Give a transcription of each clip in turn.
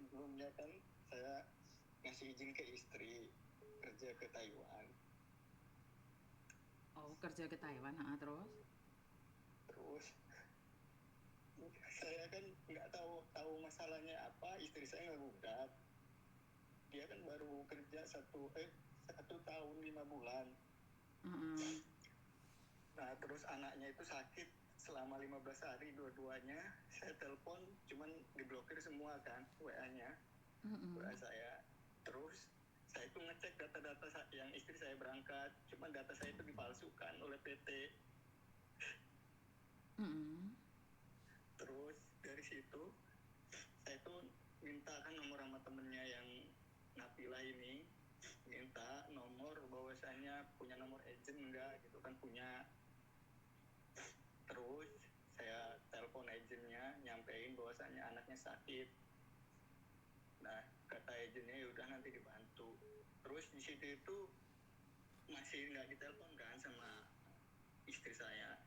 sebelumnya kan saya ngasih izin ke istri kerja ke Taiwan. Oh, kerja ke Taiwan, terus? Terus saya kan nggak tahu masalahnya apa, istri saya nggak gugat. Dia kan baru kerja 1 tahun 5 bulan. Heeh. Nah terus anaknya itu sakit selama 15 hari dua-duanya. Saya telepon cuman diblokir semua kan WA-nya, WA saya. Terus saya itu ngecek data-data yang istri saya berangkat, cuman data saya itu dipalsukan oleh PT. Terus dari situ saya tuh minta kan nomor sama temennya yang Nabila ini, minta nomor bahwasanya punya nomor agent enggak gitu kan, punya. Terus saya telepon agentnya, nyampein bahwasanya anaknya sakit. Nah kata agentnya ya udah nanti dibantu. Terus di situ itu masih nggak ditelepon kan sama istri saya.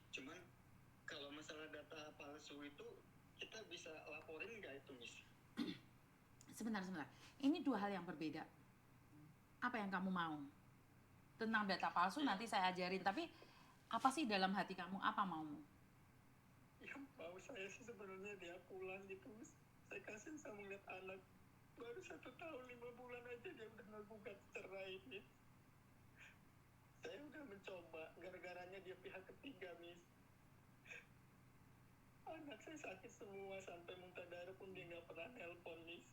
Cuman kalau masalah data palsu itu kita bisa laporin nggak itu, Miss? Sebentar, sebentar. Ini dua hal yang berbeda. Apa yang kamu mau? Tentang data palsu Ya, nanti saya ajarin, tapi apa sih dalam hati kamu? Apa maumu? ya mau saya sih sebenarnya dia pulang gitu, Miss. Saya kasih sama ngeliat anak baru 1 tahun 5 bulan aja dia udah ngegugat cerai, Miss. Saya udah mencoba, gara-garanya dia pihak ketiga, Miss. Anak saya sakit semua, sampai muntah darah pun dia nggak pernah nelpon, Miss.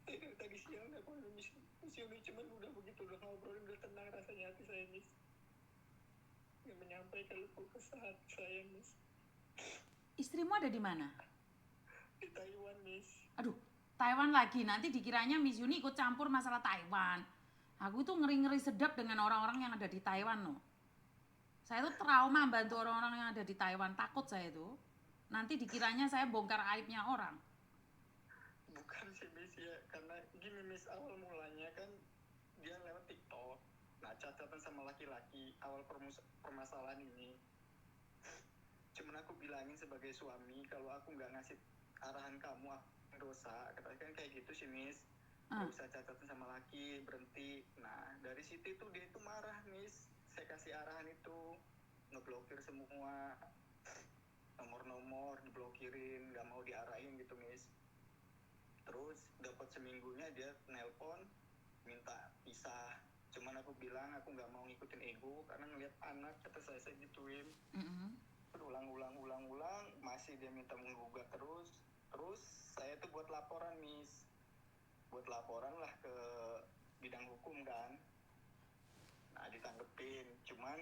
Saya dari tadi siang nelpon Miss Yuni, cuman udah begitu, udah ngobrolin, udah tenang rasanya hati saya, Miss. Nggak menyampaikan keluh kesah hati saya, Miss. Istrimu ada di mana? Di Taiwan, Miss. Aduh, Taiwan lagi. Nanti dikiranya Miss Yuni ikut campur masalah Taiwan. Aku itu ngeri-ngeri sedap dengan orang-orang yang ada di Taiwan loh. Saya tuh trauma bantu orang-orang yang ada di Taiwan. Takut saya tuh. Nanti dikiranya saya bongkar aibnya orang. Bukan sih, Miss, ya karena gini, Miss, awal mulanya kan dia lewat TikTok. Nah catatan sama laki-laki awal permasalahan ini. Cuman aku bilangin sebagai suami, kalau aku nggak ngasih arahan kamu, aku dosa. Katanya kan kayak gitu sih, Miss. Nggak usah catatan sama laki, berhenti. Nah dari situ itu dia itu marah, Miss. Saya kasih arahan itu, ngeblokir semua nomor-nomor, diblokirin, nggak mau diarahin gitu, Miss. Terus dapat seminggunya dia nelpon minta pisah. Cuman aku bilang aku nggak mau ngikutin ego karena ngeliat anak, kata saya gituin. Ulang masih dia minta menggugat terus. Terus saya tuh buat laporan, Miss. Buat laporan lah ke bidang hukum kan. Nah ditanggepin, cuman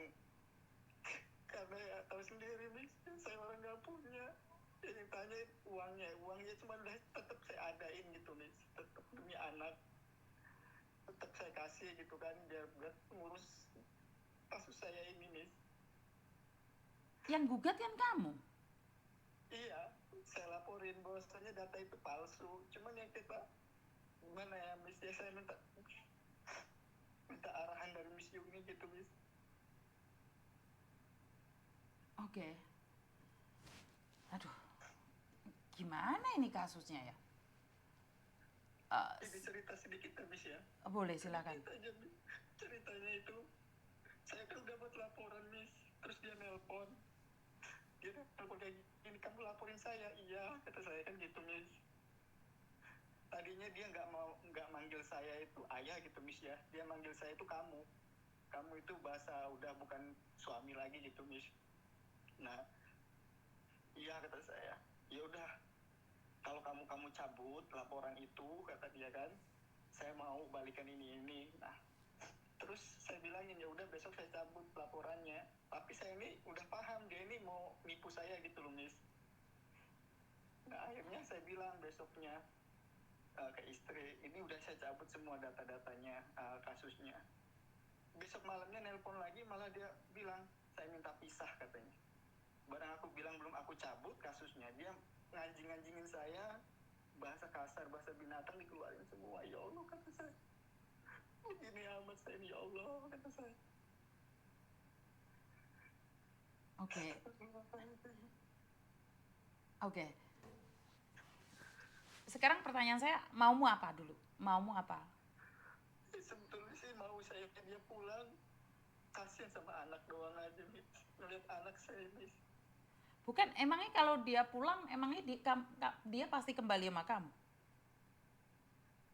karena ya tahu sendiri, Miss, saya orang nggak punya. Yang tanya uangnya cuma udah tetap saya adain gitu, Miss. Tetap demi anak tetap saya kasih gitu kan, biar buat ngurus kasus saya ini, Miss. Yang gugat kan kamu. Iya, saya laporin bahwasanya data itu palsu. Cuman yang kita gimana ya, Miss, ya saya minta arahan dari Miss Yuni gitu, Miss. Oke. Aduh, gimana ini kasusnya ya? Ini cerita sedikit, Miss, ya. Boleh, silakan. Sedikit aja, Miss. Ceritanya itu, saya kan dapat laporan, Miss. Terus dia nelpon. Dia nelpon kayak gini, kamu laporin saya. Iya, kata saya kan gitu, Miss. Tadinya dia nggak manggil saya itu ayah gitu, Miss, ya. Dia manggil saya itu kamu. Kamu itu bahasa udah bukan suami lagi gitu, Miss. Nah, iya kata saya. Ya udah, kalau kamu cabut laporan itu, kata dia kan, saya mau balikan ini. Nah, terus saya bilangin ya udah besok saya cabut laporannya. Tapi saya ini udah paham dia ini mau nipu saya gitu loh, Miss. Nah, akhirnya saya bilang besoknya ke istri, ini udah saya cabut semua data-datanya, kasusnya. Besok malamnya nelpon lagi, malah dia bilang saya minta pisah katanya. Barang aku bilang belum aku cabut kasusnya, dia nganjing-nganjingin saya, bahasa kasar, bahasa binatang dikeluarin semua. Ya Allah, kata saya, begini amat saya, ya Allah, kata saya. Oke, oke. Sekarang pertanyaan saya, maumu apa dulu? Maumu apa? Sebetulnya sih mau saya dia pulang, kasihan sama anak doang aja, Miss. Ngeliat anak saya, Miss. Bukan, emangnya kalau dia pulang, emangnya dia pasti kembali sama kamu?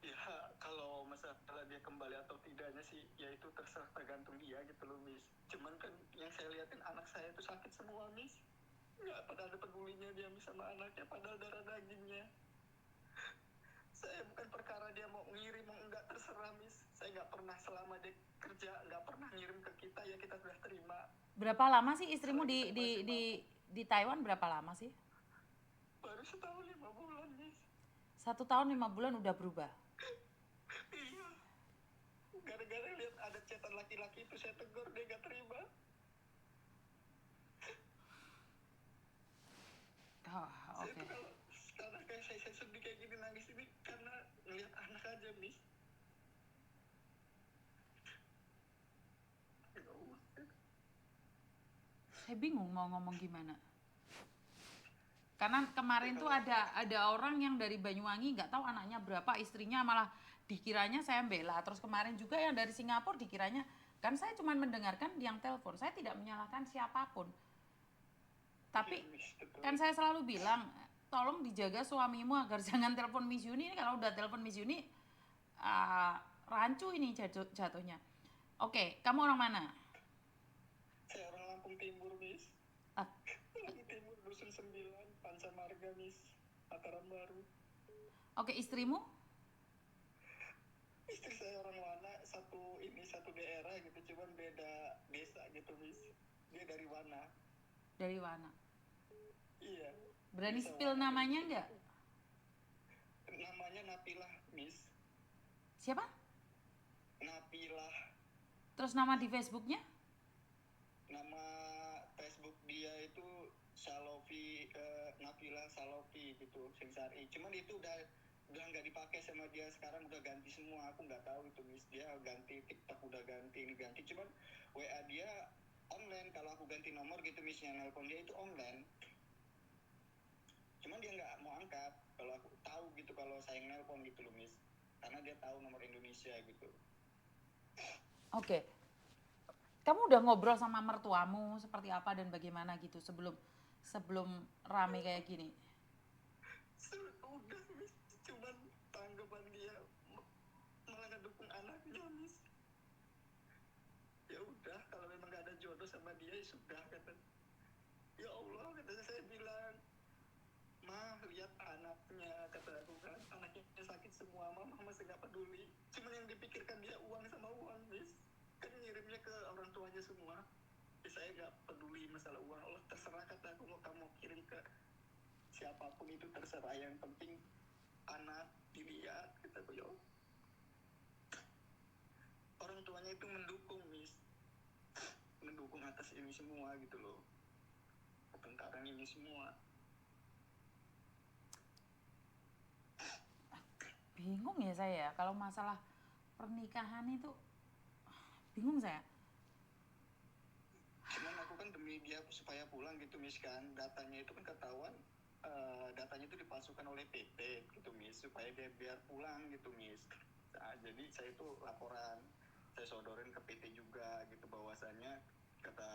Ya kalau masalah dia kembali atau tidaknya sih, ya itu tergantung dia gitu loh, Miss. Cuman kan yang saya liatin anak saya itu sakit semua, Miss. Nggak pada ada pedulinya dia, Miss, sama anaknya, padahal darah dagingnya. Saya bukan perkara dia mau ngirim mau enggak, terserah, Miss. Saya nggak pernah selama dia kerja nggak pernah ngirim ke kita, ya kita sudah terima. Berapa lama sih istrimu Selagi di saya di masih di mampu. di Taiwan, berapa lama sih? Baru setahun 5 bulan, Miss. 1 tahun 5 bulan udah berubah. Iya, gara-gara lihat ada cetan laki-laki itu saya tegur, dia nggak terima. Oh, Saya oke. tuh kalau sekarang kayak saya sedih kayak gini, nangis ini karena ngelihat anak aja, Miss. Ya Allah. Saya bingung mau ngomong gimana. Karena kemarin tuh ada orang yang dari Banyuwangi, nggak tahu anaknya berapa, istrinya malah dikiranya saya bela. Terus kemarin juga yang dari Singapura dikiranya, kan saya cuma mendengarkan yang telepon, saya tidak menyalahkan siapapun. Tapi Iya, Miss, betul. kan saya selalu bilang, tolong dijaga suamimu agar jangan telepon Miss Yuni. Ini kalau udah telepon Miss Yuni, rancu ini jatuhnya. Oke, kamu orang mana? Saya orang Lampung Timur, Miss. Ah, Lampung Timur, Dusun 9, Panca Marga, Miss. Mataram Baru. oke, istrimu? Istri saya orang Wana, satu daerah gitu, cuman beda desa gitu, Miss. Dia dari Wana. Dari mana? Iya. Berani Desa spill Wana, namanya Miss. nggak? Namanya Napilah, Miss. Siapa? Napilah. Terus nama di Facebooknya? Nama Facebook dia itu Salofi, Napilah Salofi gitu, Singsari. Cuman itu udah nggak dipakai sama dia, sekarang udah ganti semua. Aku nggak tahu itu, Miss. Dia ganti TikTok, udah ganti ini ganti. Cuman WA dia online. Kalau aku ganti nomor gitu, Miss, yang nelpon dia itu online. Cuman dia nggak mau angkat kalau aku tahu gitu kalau saya nelpon gitu loh, Miss. Karena dia tahu nomor Indonesia gitu. Oke. Kamu udah ngobrol sama mertuamu seperti apa dan bagaimana gitu sebelum rame kayak gini? Udah, Miss. Cuman tanggapan dia malah ngedukung anaknya, Miss. Ya udah, kalau memang gak ada jodoh sama dia, ya sudah, kata. Ya Allah, kata saya bilang, mah lihat anaknya, kata aku kan, anaknya sakit semua, mama masih gak peduli. Cuman yang dipikirkan dia uang sama uang, Miss. Kan ngirimnya ke orang tuanya semua. Ya saya gak peduli masalah uang. Allah, terserah, kata aku, mau kamu kirim ke siapapun itu terserah, yang penting anak dilihat, kata aku. Ya orang tuanya itu mendukung, Miss, mendukung atas ini semua gitu loh, pertengkaran ini semua. Bingung ya saya kalau masalah pernikahan itu, bingung saya. Cuman aku kan demi dia supaya pulang gitu, Miss, kan datanya itu kan ketahuan, datanya itu dipalsukan oleh PT gitu, Miss, supaya dia biar pulang gitu, Miss. Nah, jadi saya itu laporan, saya sodorin ke PT juga gitu, bahwasannya kata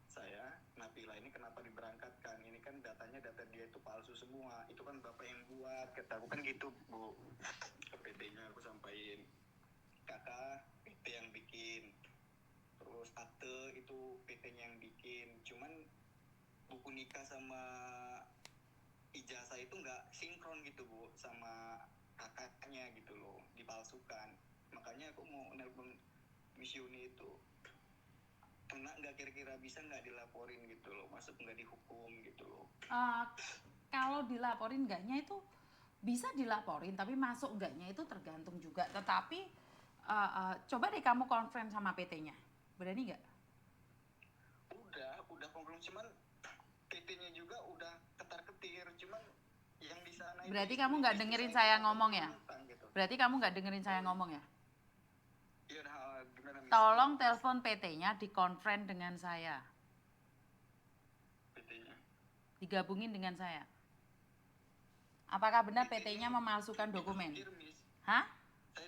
saya, Nabila ini kenapa diberangkatkan, ini kan data dia itu palsu semua, itu kan bapak yang buat, kata aku kan gitu, Bu. Ke PT-nya aku sampaikan, kakak PT yang bikin, terus akte itu PT-nya yang bikin, cuman buku nikah sama ijazah itu nggak sinkron gitu, Bu, sama kakaknya gitu loh, dipalsukan. Makanya aku mau nelpon Miss Yuni itu, kena nggak, kira-kira bisa nggak dilaporin gitu loh, masuk nggak dihukum gitu loh. Kalau dilaporin enggaknya itu bisa dilaporin, tapi masuk enggaknya itu tergantung juga. Tetapi coba deh kamu konferensi sama PT-nya, berani nggak? Udah konfirm, cuman PT-nya juga udah ketar-ketir, cuman yang di sana itu Berarti kamu nggak dengerin saya saya itu ngomong ya? menentang gitu. Berarti kamu nggak dengerin saya ngomong ya? Iya, gimana, Miss? Tolong telepon PT-nya, dikonfren dengan saya. digabungin dengan saya. Apakah benar PT-nya memalsukan dokumen? Diblokir, Miss. Hah? Saya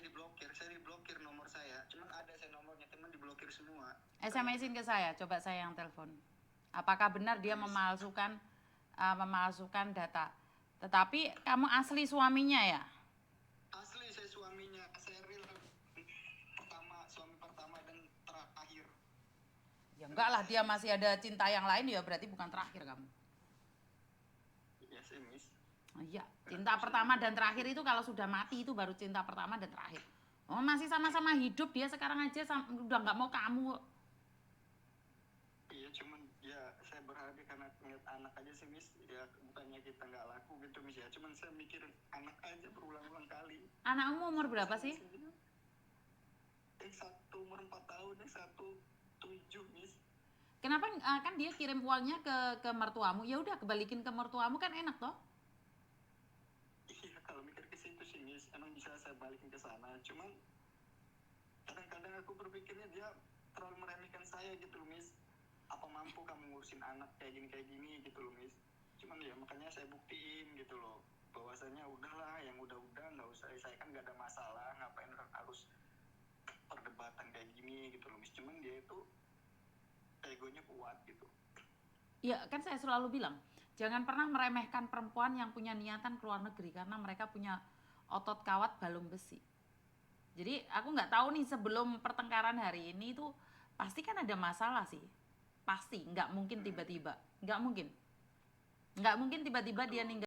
diblokir nomor saya. Cuman ada saya nomornya, teman diblokir semua. SMS-in ke saya, coba saya yang telepon. Apakah benar dia memalsukan data? Tetapi kamu asli suaminya ya? Asli saya suaminya, saya real suami pertama dan terakhir. Ya enggak lah, dia masih ada cinta yang lain ya berarti bukan terakhir kamu. Iya sih, Miss. Oh, iya, cinta pertama dan terakhir itu kalau sudah mati itu baru cinta pertama dan terakhir. Oh masih sama-sama hidup dia sekarang aja udah nggak mau kamu. Iya, cuman ya saya berharap karena ngeliat anak aja sih, Miss. Ya bukannya kita nggak laku gitu, Miss ya. Cuman saya mikir anak aja berulang-ulang kali. Anakmu umur berapa sih? Yang satu umur 4 tahun, yang satu 7, Miss. Kenapa kan dia kirim uangnya ke mertuamu? Ya udah kebalikin ke mertuamu kan enak toh? Iya, kalau mikir ke situ sih, Miss. Emang bisa saya balikin ke sana. Cuman kadang-kadang aku berpikirnya dia terlalu meremehkan saya gitu loh, Miss. Apa mampu kamu ngurusin anak kayak gini gitu loh, Miss. Cuman ya makanya saya buktiin gitu loh, bahwasanya udahlah, yang udah-udah nggak usah, saya kan nggak ada masalah, ngapain harus perdebatan kayak gini gitu loh, Miss. Cuman dia itu egonya kuat gitu. Ya kan saya selalu bilang, jangan pernah meremehkan perempuan yang punya niatan ke luar negeri karena mereka punya otot kawat balung besi. Jadi aku nggak tahu nih sebelum pertengkaran hari ini tuh pasti kan ada masalah sih. Pasti, nggak mungkin tiba-tiba. Nggak mungkin tiba-tiba dia ninggalin